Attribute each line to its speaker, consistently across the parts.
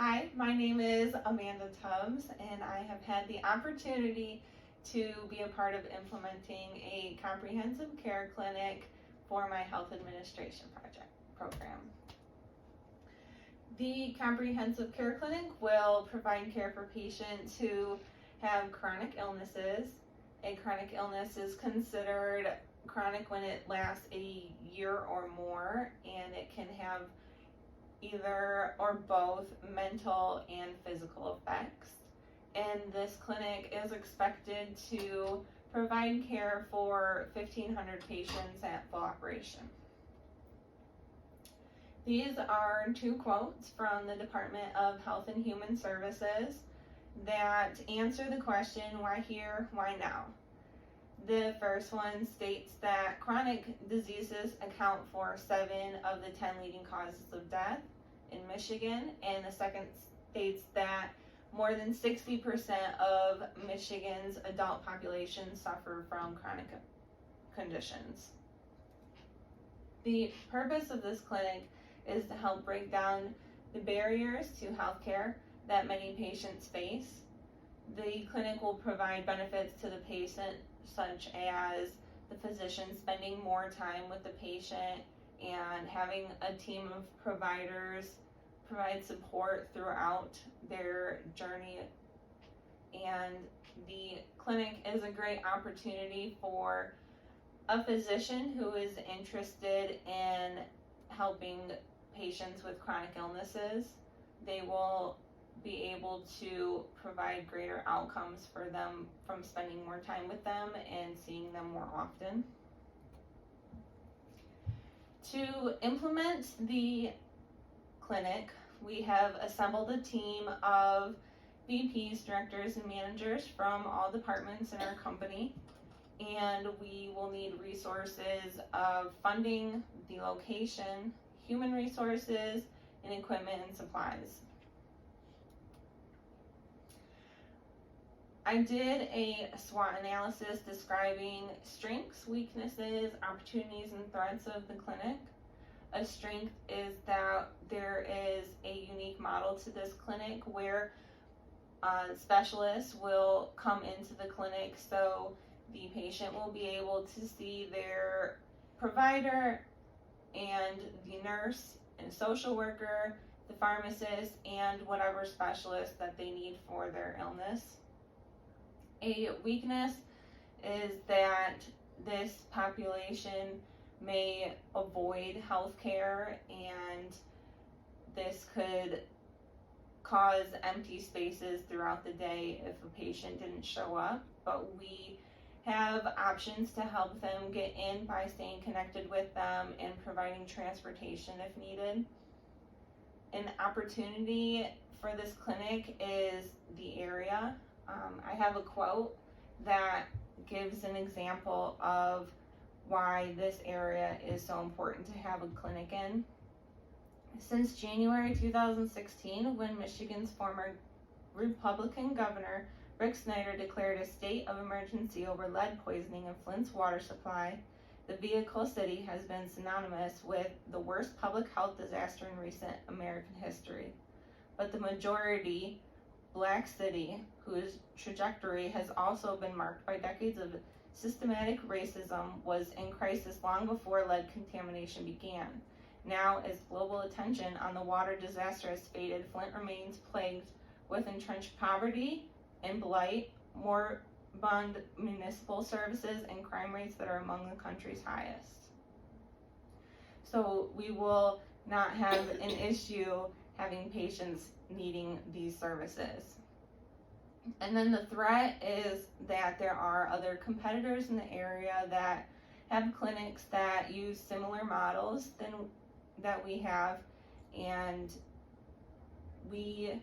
Speaker 1: Hi, my name is Amanda Tubbs, and I have had the opportunity to be a part of implementing a comprehensive care clinic for my health administration program. The comprehensive care clinic will provide care for patients who have chronic illnesses. A chronic illness is considered chronic when it lasts a year or more, and it can have either or both mental and physical effects. And this clinic is expected to provide care for 1,500 patients at full operation. These are two quotes from the Department of Health and Human Services that answer the question, why here, why now? The first one states that chronic diseases account for 7 of the 10 leading causes of death in Michigan, and the second states that more than 60% of Michigan's adult population suffer from chronic conditions. The purpose of this clinic is to help break down the barriers to healthcare that many patients face. The clinic will provide benefits to the patient, such as the physician spending more time with the patient and having a team of providers provide support throughout their journey. And the clinic is a great opportunity for a physician who is interested in helping patients with chronic illnesses. They will be able to provide greater outcomes for them from spending more time with them and seeing them more often. To implement the clinic, we have assembled a team of VPs, directors, and managers from all departments in our company, and we will need resources of funding, the location, human resources, and equipment and supplies. I did a SWOT analysis describing strengths, weaknesses, opportunities, and threats of the clinic. A strength is that there is a unique model to this clinic where specialists will come into the clinic, so the patient will be able to see their provider and the nurse and social worker, the pharmacist, and whatever specialist that they need for their illness. A weakness is that this population may avoid health care, and this could cause empty spaces throughout the day if a patient didn't show up, but we have options to help them get in by staying connected with them and providing transportation if needed. An opportunity for this clinic is the area. I have a quote that gives an example of why this area is so important to have a clinic in. Since January 2016, when Michigan's former Republican governor Rick Snyder declared a state of emergency over lead poisoning in Flint's water supply, the vehicle city has been synonymous with the worst public health disaster in recent American history. But the majority Black city, whose trajectory has also been marked by decades of systematic racism, was in crisis long before lead contamination began. Now, as global attention on the water disaster has faded, Flint remains plagued with entrenched poverty and blight, moribund municipal services, and crime rates that are among the country's highest. So we will not have an issue having patients needing these services. And then the threat is that there are other competitors in the area that have clinics that use similar models than that we have, and we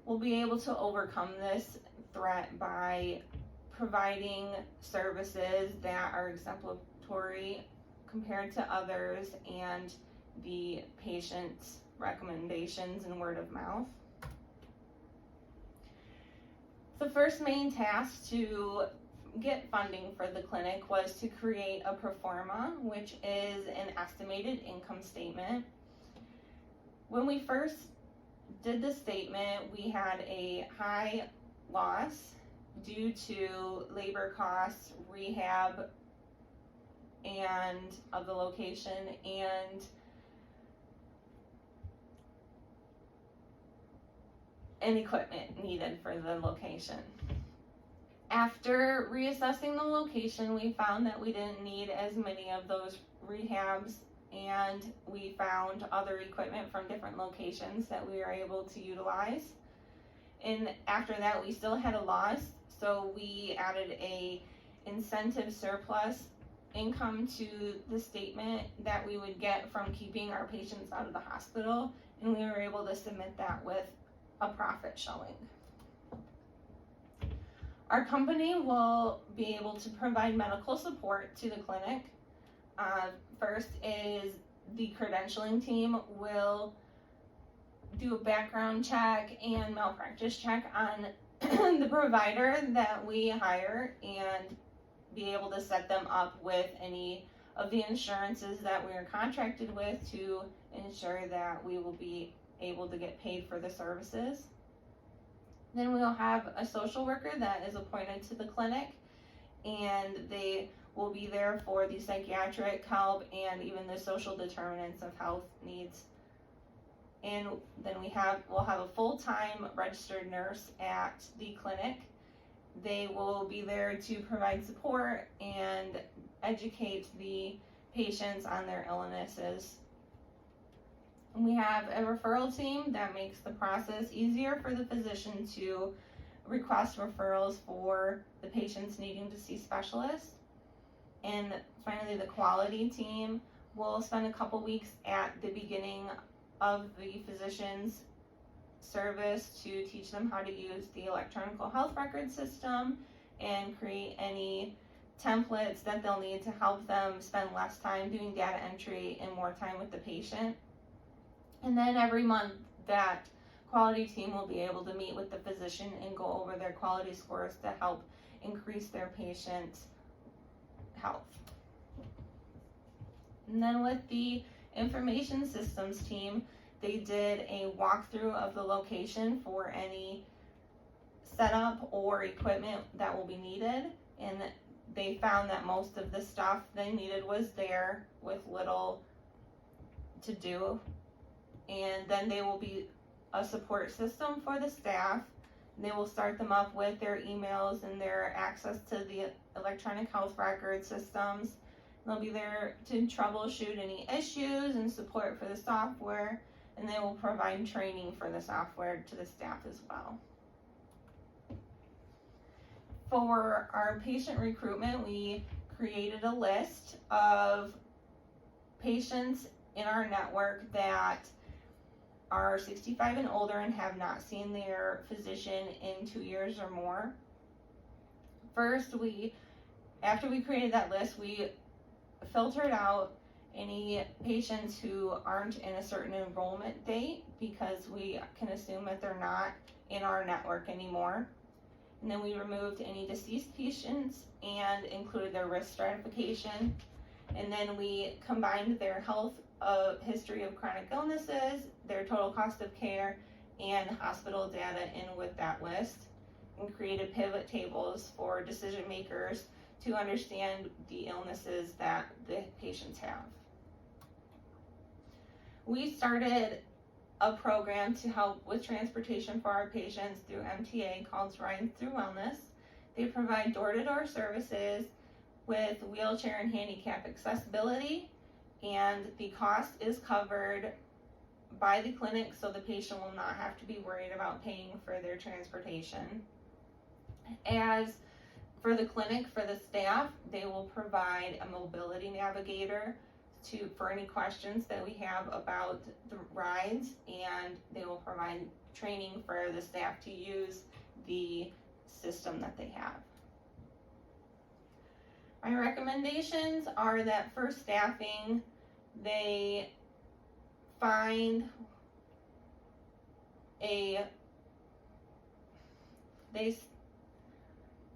Speaker 1: will be able to overcome this threat by providing services that are exemplary compared to others and the patient's recommendations and word of mouth. The first main task to get funding for the clinic was to create a pro forma, which is an estimated income statement. When we first did the statement, we had a high loss due to labor costs, rehab, and of the location, and equipment needed for the location. After reassessing the location, we found that we didn't need as many of those rehabs, and we found other equipment from different locations that we were able to utilize. And after that, we still had a loss, so we added a incentive surplus income to the statement that we would get from keeping our patients out of the hospital, and we were able to submit that with a profit showing. Our company will be able to provide medical support to the clinic. First is the credentialing team will do a background check and malpractice check on the provider that we hire and be able to set them up with any of the insurances that we are contracted with to ensure that we will be able to get paid for the services. Then we'll have a social worker that is appointed to the clinic, and they will be there for the psychiatric help and even the social determinants of health needs. And then we'll have a full-time registered nurse at the clinic. They will be there to provide support and educate the patients on their illnesses. And we have a referral team that makes the process easier for the physician to request referrals for the patients needing to see specialists. And finally, the quality team will spend a couple weeks at the beginning of the physician's service to teach them how to use the electronic health record system and create any templates that they'll need to help them spend less time doing data entry and more time with the patient. And then every month, that quality team will be able to meet with the physician and go over their quality scores to help increase their patient's health. And then with the information systems team, they did a walkthrough of the location for any setup or equipment that will be needed, and they found that most of the stuff they needed was there with little to do. And then they will be a support system for the staff. They will start them up with their emails and their access to the electronic health record systems. They'll be there to troubleshoot any issues and support for the software, and they will provide training for the software to the staff as well. For our patient recruitment, we created a list of patients in our network that are 65 and older and have not seen their physician in 2 years or more. First, after we created that list, we filtered out any patients who aren't in a certain enrollment date because we can assume that they're not in our network anymore. And then we removed any deceased patients and included their risk stratification. And then we combined their health history of chronic illnesses, their total cost of care, and hospital data in with that list, and created pivot tables for decision makers to understand the illnesses that the patients have. We started a program to help with transportation for our patients through MTA called Ride Through Wellness. They provide door-to-door services with wheelchair and handicap accessibility, and the cost is covered by the clinic, so the patient will not have to be worried about paying for their transportation. As for the clinic, for the staff, they will provide a mobility navigator for any questions that we have about the rides, and they will provide training for the staff to use the system that they have. My recommendations are that for staffing, they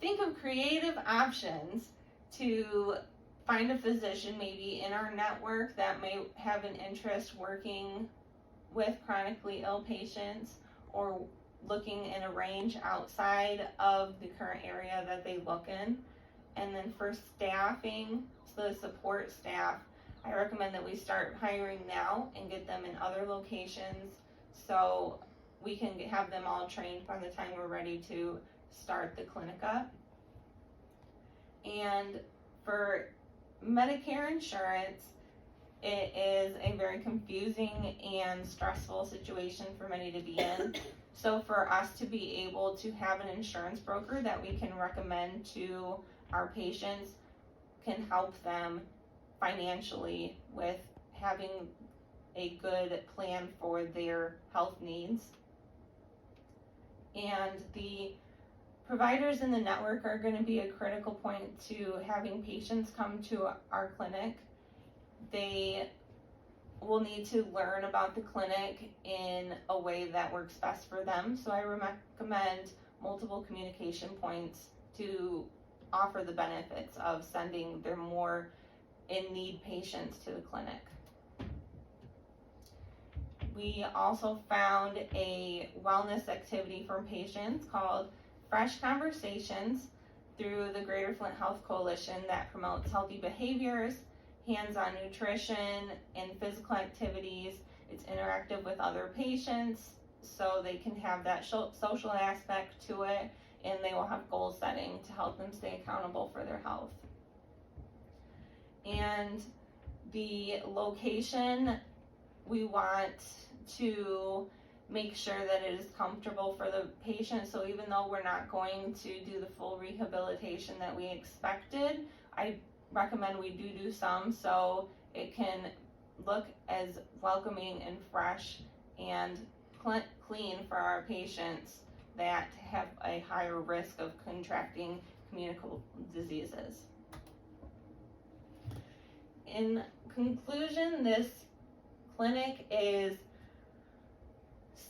Speaker 1: think of creative options to find a physician maybe in our network that may have an interest working with chronically ill patients or looking in a range outside of the current area that they look in. And then for staffing, so the support staff, I recommend that we start hiring now and get them in other locations so we can have them all trained by the time we're ready to start the clinic up. And for Medicare insurance, it is a very confusing and stressful situation for many to be in. So for us to be able to have an insurance broker that we can recommend to our patients can help them financially with having a good plan for their health needs. And the providers in the network are going to be a critical point to having patients come to our clinic. They will need to learn about the clinic in a way that works best for them. So I recommend multiple communication points to offer the benefits of sending their more in-need patients to the clinic. We also found a wellness activity for patients called Fresh Conversations through the Greater Flint Health Coalition that promotes healthy behaviors, hands-on nutrition, and physical activities. It's interactive with other patients, so they can have that social aspect to it, and they will have goal setting to help them stay accountable for their health. And the location, we want to make sure that it is comfortable for the patient. So even though we're not going to do the full rehabilitation that we expected, I recommend we do some so it can look as welcoming and fresh and clean for our patients that have a higher risk of contracting communicable diseases. In conclusion, this clinic is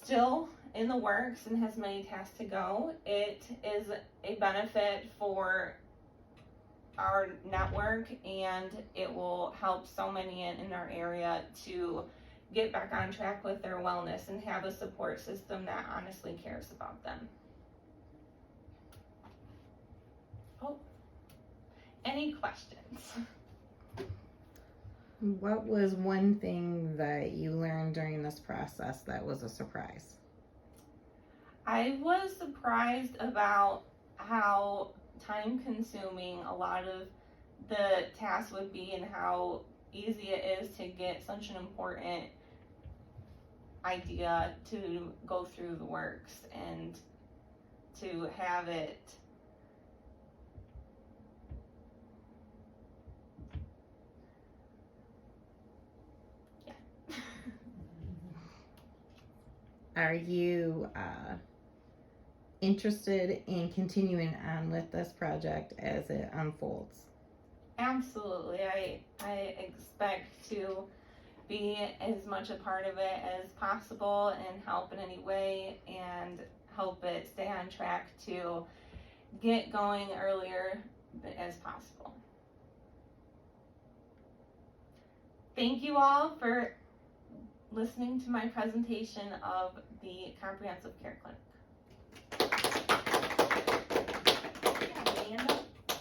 Speaker 1: still in the works and has many tasks to go. It is a benefit for our network, and it will help so many in our area to get back on track with their wellness and have a support system that honestly cares about them. Oh, any questions?
Speaker 2: What was one thing that you learned during this process that was a surprise?
Speaker 1: I was surprised about how time consuming a lot of the tasks would be and how easy it is to get such an important idea to go through the works and to have it
Speaker 2: Are you interested in continuing on with this project as it unfolds?
Speaker 1: Absolutely. I expect to be as much a part of it as possible and help in any way and help it stay on track to get going earlier as possible. Thank you all for listening to my presentation of the Comprehensive Care Clinic. Yeah, Amanda.